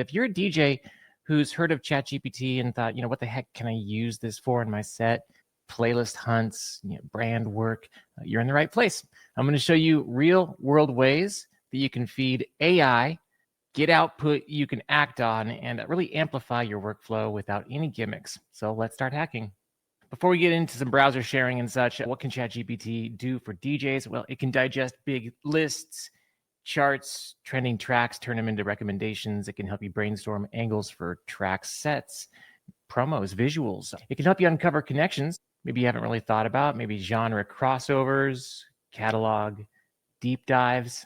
If you're a DJ who's heard of ChatGPT and thought, what the heck can I use this for in my set? Playlist hunts, brand work, you're in the right place. I'm going to show you real world ways that you can feed AI, get output you can act on, and really amplify your workflow without any gimmicks. So let's start hacking. Before we get into some browser sharing and such, what can ChatGPT do for DJs? Well, it can digest big lists, charts, trending tracks, turn them into recommendations. It can help you brainstorm angles for track sets, promos, visuals. It can help you uncover connections maybe you haven't really thought about, maybe genre crossovers, catalog, deep dives.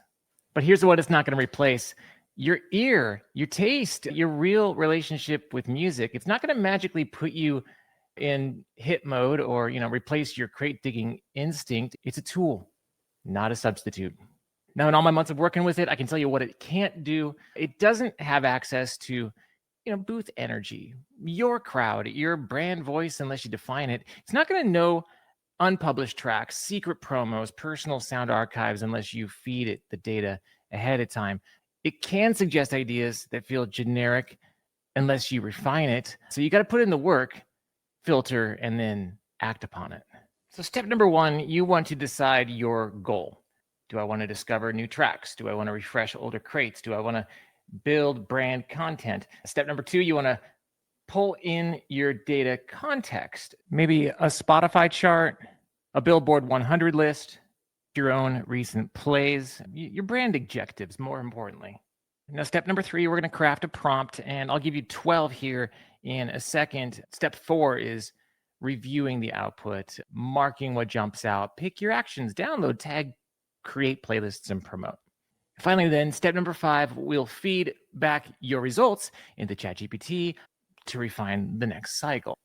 But here's what it's not going to replace: your ear, your taste, your real relationship with music. It's not going to magically put you in hit mode or, replace your crate digging instinct. It's a tool, not a substitute. Now, in all my months of working with it, I can tell you what it can't do. It doesn't have access to, booth energy, your crowd, your brand voice, unless you define it. It's not going to know unpublished tracks, secret promos, personal sound archives, unless you feed it the data ahead of time. It can suggest ideas that feel generic unless you refine it. So you got to put in the work, filter, and then act upon it. So step number one, you want to decide your goal. Do I want to discover new tracks? Do I want to refresh older crates? Do I want to build brand content? Step number two, you want to pull in your data context, maybe a Spotify chart, a Billboard 100 list, your own recent plays, your brand objectives, more importantly. Now, step number three, we're going to craft a prompt, and I'll give you 12 here in a second. Step four is reviewing the output, marking what jumps out, pick your actions, download, tag, create playlists, and promote. Finally, then, step number five, we'll feed back your results into ChatGPT to refine the next cycle.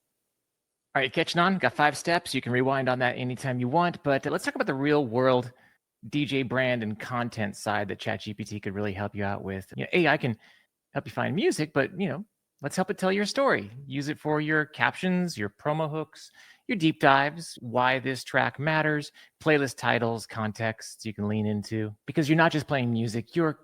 All right, catching on? Got 5 steps. You can rewind on that anytime you want, but let's talk about the real world DJ brand and content side that ChatGPT could really help you out with. AI can help you find music, but let's help it tell your story. Use it for your captions, your promo hooks, your deep dives, why this track matters, playlist titles, contexts you can lean into. Because you're not just playing music, you're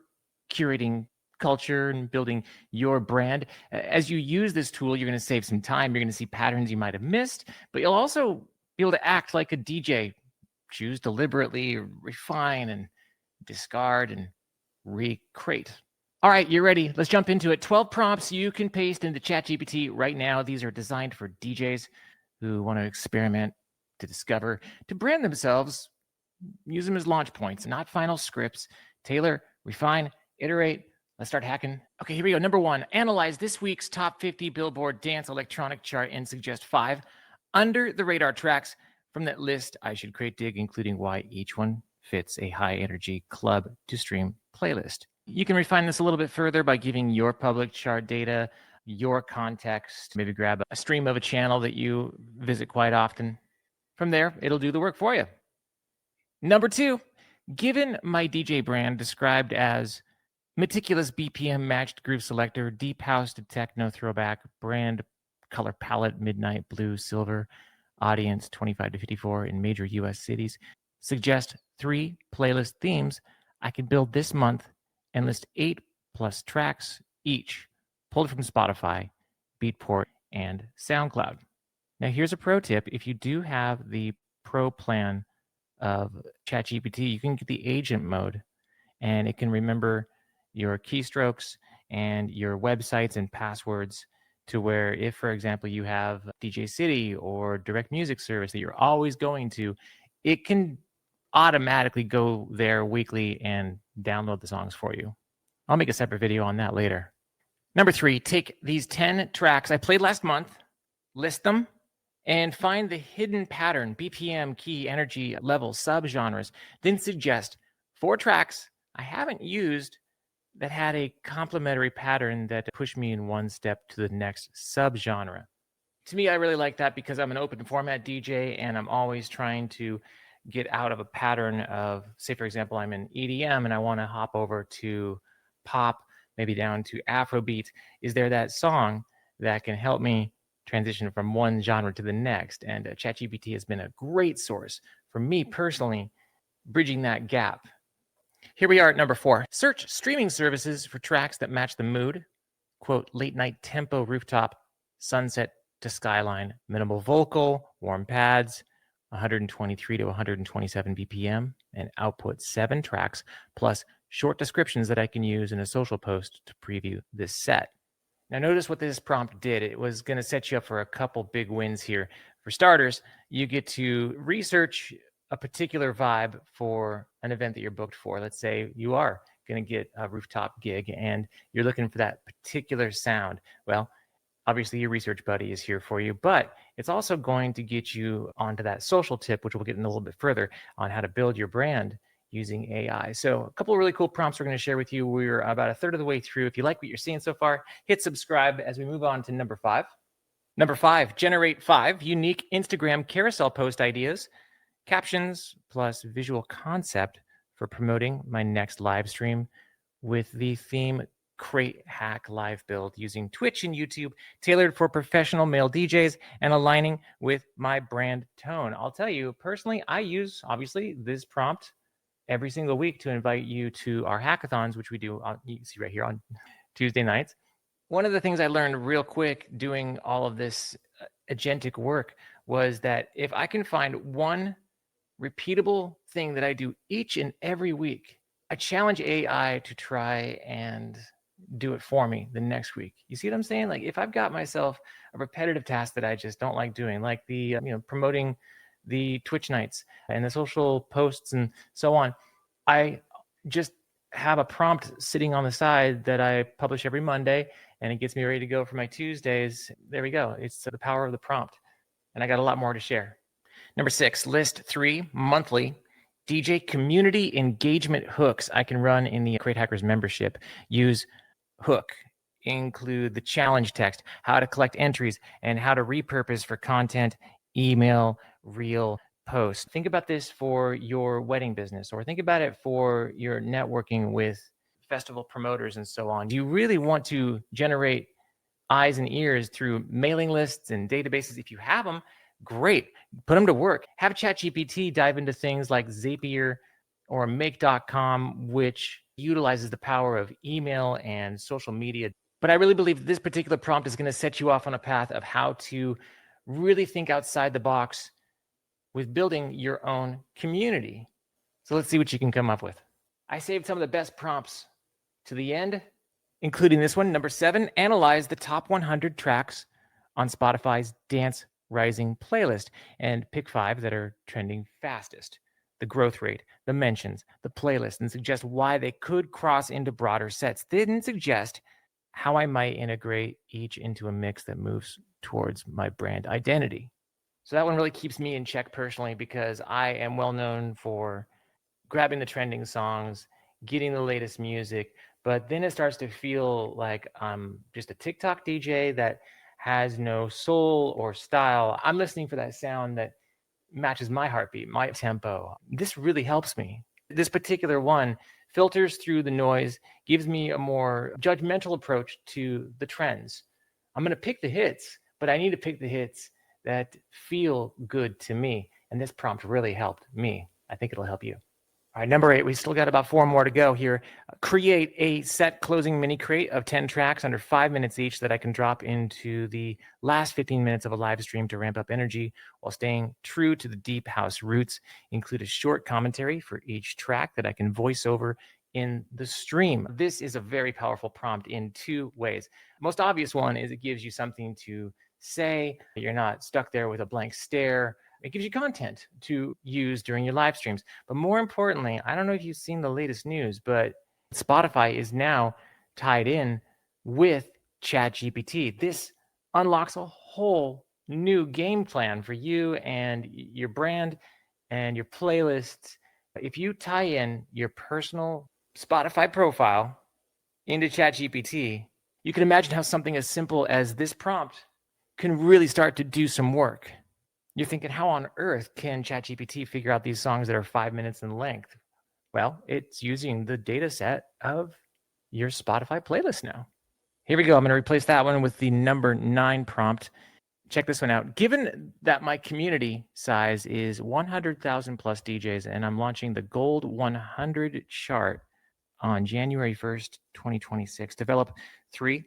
curating culture and building your brand. As you use this tool, you're going to save some time. You're going to see patterns you might have missed, but you'll also be able to act like a DJ. Choose deliberately, refine, and discard and recreate. All right, you're ready. Let's jump into it. 12 prompts you can paste into ChatGPT right now. These are designed for DJs who want to experiment, to discover, to brand themselves. Use them as launch points, not final scripts. Tailor, refine, iterate. Let's start hacking. Okay, here we go. Number one, analyze this week's top 50 Billboard dance electronic chart and suggest 5 under the radar tracks from that list. I should crate dig, including why each one fits a high energy club to stream playlist. You can refine this a little bit further by giving your public chart data, your context, maybe grab a stream of a channel that you visit quite often. From there, it'll do the work for you. Number 2, given my DJ brand described as meticulous BPM matched groove selector, deep house to techno throwback, brand color palette, midnight blue, silver, audience 25 to 54 in major US cities, suggest 3 playlist themes I can build this month and list 8 plus tracks each, pulled from Spotify, Beatport, and SoundCloud. Now, here's a pro tip. If you do have the pro plan of ChatGPT, you can get the agent mode, and it can remember your keystrokes and your websites and passwords to where if, for example, you have DJ City or direct music service that you're always going to, it can automatically go there weekly and download the songs for you. I'll make a separate video on that later. Number 3, take these 10 tracks I played last month, list them, and find the hidden pattern, BPM, key, energy, level, subgenres. Then suggest 4 tracks I haven't used that had a complementary pattern that pushed me in one step to the next subgenre. To me, I really like that because I'm an open format DJ and I'm always trying to get out of a pattern of, say, for example, I'm in EDM and I want to hop over to pop, maybe down to Afrobeat. Is there that song that can help me transition from one genre to the next? And ChatGPT has been a great source for me personally, bridging that gap. Here we are at number 4. Search streaming services for tracks that match the mood, quote, late night tempo rooftop, sunset to skyline, minimal vocal, warm pads, 123 to 127 BPM, and output 7 tracks, plus short descriptions that I can use in a social post to preview this set. Now, notice what this prompt did. It was going to set you up for a couple big wins here. For starters, you get to research a particular vibe for an event that you're booked for. Let's say you are going to get a rooftop gig and you're looking for that particular sound. Well, obviously your research buddy is here for you, but it's also going to get you onto that social tip, which we'll get in a little bit further on how to build your brand using AI. So a couple of really cool prompts we're going to share with you. We're about a third of the way through. If you like what you're seeing so far, hit subscribe as we move on to number 5. Number 5, generate 5 unique Instagram carousel post ideas, captions plus visual concept for promoting my next live stream with the theme Crate Hack Live Build using Twitch and YouTube, tailored for professional male DJs and aligning with my brand tone. I'll tell you, personally, I use, obviously, this prompt every single week to invite you to our hackathons, which we do, you can see right here on Tuesday nights. One of the things I learned real quick doing all of this agentic work was that if I can find one repeatable thing that I do each and every week, I challenge AI to try and do it for me the next week. You see what I'm saying? Like if I've got myself a repetitive task that I just don't like doing, like the promoting the Twitch nights and the social posts and so on, I just have a prompt sitting on the side that I publish every Monday, and it gets me ready to go for my Tuesdays. There we go. It's the power of the prompt. And I got a lot more to share. Number 6, list 3 monthly DJ community engagement hooks I can run in the Crate Hackers membership. Use hook, include the challenge text, how to collect entries, and how to repurpose for content, email, reel, post. Think about this for your wedding business, or think about it for your networking with festival promoters and so on. Do you really want to generate eyes and ears through mailing lists and databases? If you have them, great. Put them to work. Have ChatGPT dive into things like Zapier or Make.com, which utilizes the power of email and social media. But I really believe this particular prompt is going to set you off on a path of how to really think outside the box with building your own community. So let's see what you can come up with. I saved some of the best prompts to the end, including this one, number 7, analyze the top 100 tracks on Spotify's Dance Rising playlist and pick 5 that are trending fastest. The growth rate, the mentions, the playlist, and suggest why they could cross into broader sets. They didn't suggest how I might integrate each into a mix that moves towards my brand identity. So that one really keeps me in check personally, because I am well known for grabbing the trending songs, getting the latest music, but then it starts to feel like I'm just a TikTok DJ that has no soul or style. I'm listening for that sound that matches my heartbeat, my tempo. This really helps me. This particular one filters through the noise, gives me a more judgmental approach to the trends. I'm going to pick the hits, but I need to pick the hits that feel good to me. And this prompt really helped me. I think it'll help you. All right, number 8, we still got about 4 more to go here. Create a set closing mini crate of 10 tracks under 5 minutes each that I can drop into the last 15 minutes of a live stream to ramp up energy while staying true to the deep house roots. Include a short commentary for each track that I can voice over in the stream. This is a very powerful prompt in 2 ways. Most obvious one is it gives you something to say. You're not stuck there with a blank stare. It gives you content to use during your live streams. But more importantly, I don't know if you've seen the latest news, but Spotify is now tied in with ChatGPT. This unlocks a whole new game plan for you and your brand and your playlists. If you tie in your personal Spotify profile into ChatGPT, you can imagine how something as simple as this prompt can really start to do some work. You're thinking, how on earth can ChatGPT figure out these songs that are 5 minutes in length? Well, it's using the data set of your Spotify playlist now. Here we go. I'm going to replace that one with the number 9 prompt. Check this one out. Given that my community size is 100,000 plus DJs and I'm launching the Gold 100 chart on January 1st, 2026, develop 3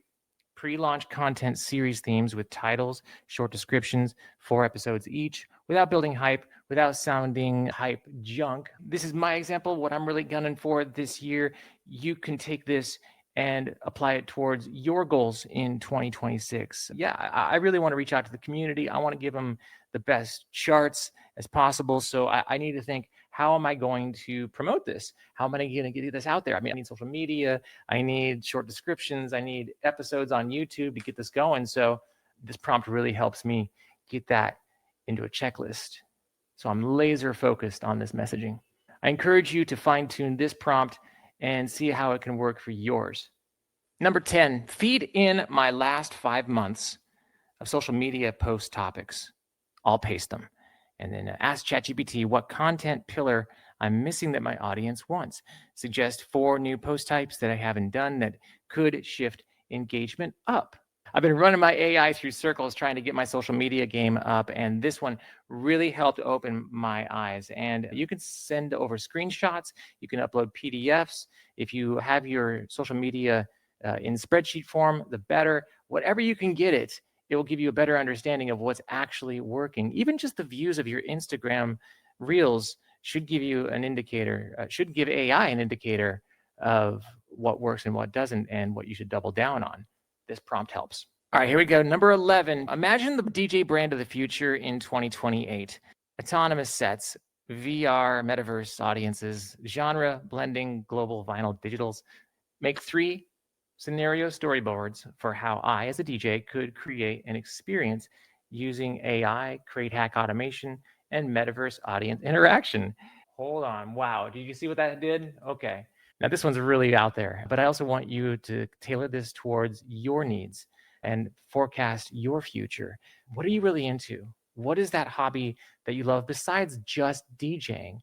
pre-launch content series themes with titles, short descriptions, 4 episodes each, without building hype, without sounding hype junk. This is my example, what I'm really gunning for this year. You can take this and apply it towards your goals in 2026. Yeah, I really want to reach out to the community. I want to give them the best charts as possible. So I need to think, how am I going to promote this? How am I going to get this out there? I mean, I need social media. I need short descriptions. I need episodes on YouTube to get this going. So this prompt really helps me get that into a checklist. So I'm laser focused on this messaging. I encourage you to fine tune this prompt and see how it can work for yours. Number 10, feed in my last 5 months of social media post topics. I'll paste them. And then ask ChatGPT what content pillar I'm missing that my audience wants. Suggest 4 new post types that I haven't done that could shift engagement up. I've been running my AI through circles trying to get my social media game up, and this one really helped open my eyes. And you can send over screenshots, you can upload PDFs. If you have your social media in spreadsheet form, the better. Whatever you can get it, it will give you a better understanding of what's actually working. Even just the views of your Instagram reels should give you an indicator, should give AI an indicator of what works and what doesn't, and what you should double down on. This prompt helps. All right, here we go. Number 11, imagine the DJ brand of the future in 2028. Autonomous sets, VR, metaverse audiences, genre blending, global vinyl digitals. Make 3 scenario storyboards for how I, as a DJ, could create an experience using AI, crate hack automation, and metaverse audience interaction. Hold on. Wow. Did you see what that did? Okay. Now, this one's really out there, but I also want you to tailor this towards your needs and forecast your future. What are you really into? What is that hobby that you love besides just DJing?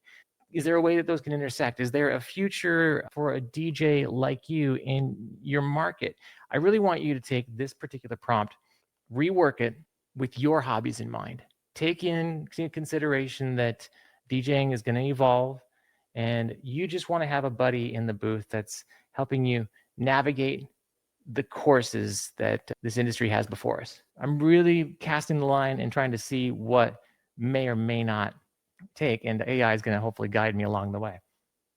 Is there a way that those can intersect? Is there a future for a DJ like you in your market? I really want you to take this particular prompt, rework it with your hobbies in mind. Take in consideration that DJing is going to evolve, and you just want to have a buddy in the booth that's helping you navigate the courses that this industry has before us. I'm really casting the line and trying to see what may or may not take, and AI is going to hopefully guide me along the way.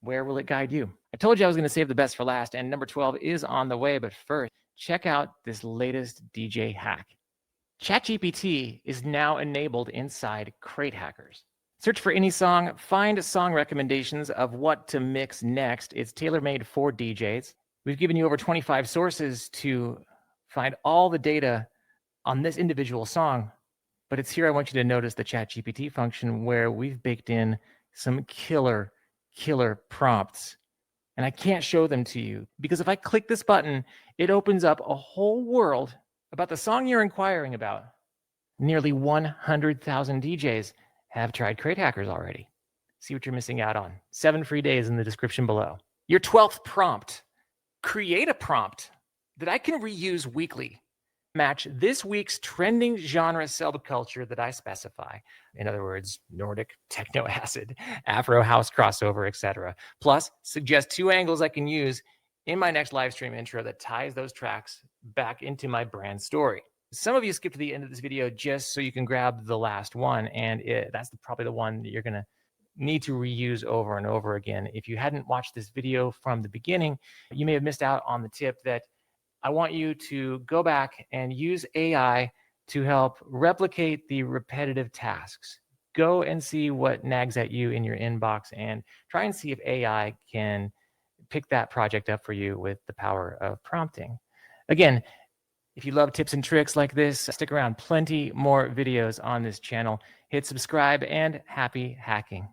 Where will it guide you? I told you I was going to save the best for last, and number 12 is on the way, but first, check out this latest DJ hack. ChatGPT is now enabled inside Crate Hackers. Search for any song, find song recommendations of what to mix next. It's tailor-made for DJs. We've given you over 25 sources to find all the data on this individual song, but it's here I want you to notice the ChatGPT function where we've baked in some killer prompts. And I can't show them to you because if I click this button, it opens up a whole world about the song you're inquiring about. Nearly 100,000 DJs have tried Crate Hackers already. See what you're missing out on. 7 free days in the description below. Your 12th prompt, create a prompt that I can reuse weekly. Match this week's trending genre subculture that I specify. In other words, Nordic, techno acid, Afro house crossover, etc. Plus, suggest 2 angles I can use in my next live stream intro that ties those tracks back into my brand story. Some of you skip to the end of this video just so you can grab the last one, and that's probably the one that you're going to need to reuse over and over again. If you hadn't watched this video from the beginning, you may have missed out on the tip that I want you to go back and use AI to help replicate the repetitive tasks. Go and see what nags at you in your inbox and try and see if AI can pick that project up for you with the power of prompting. Again, if you love tips and tricks like this, stick around. Plenty more videos on this channel. Hit subscribe and happy hacking.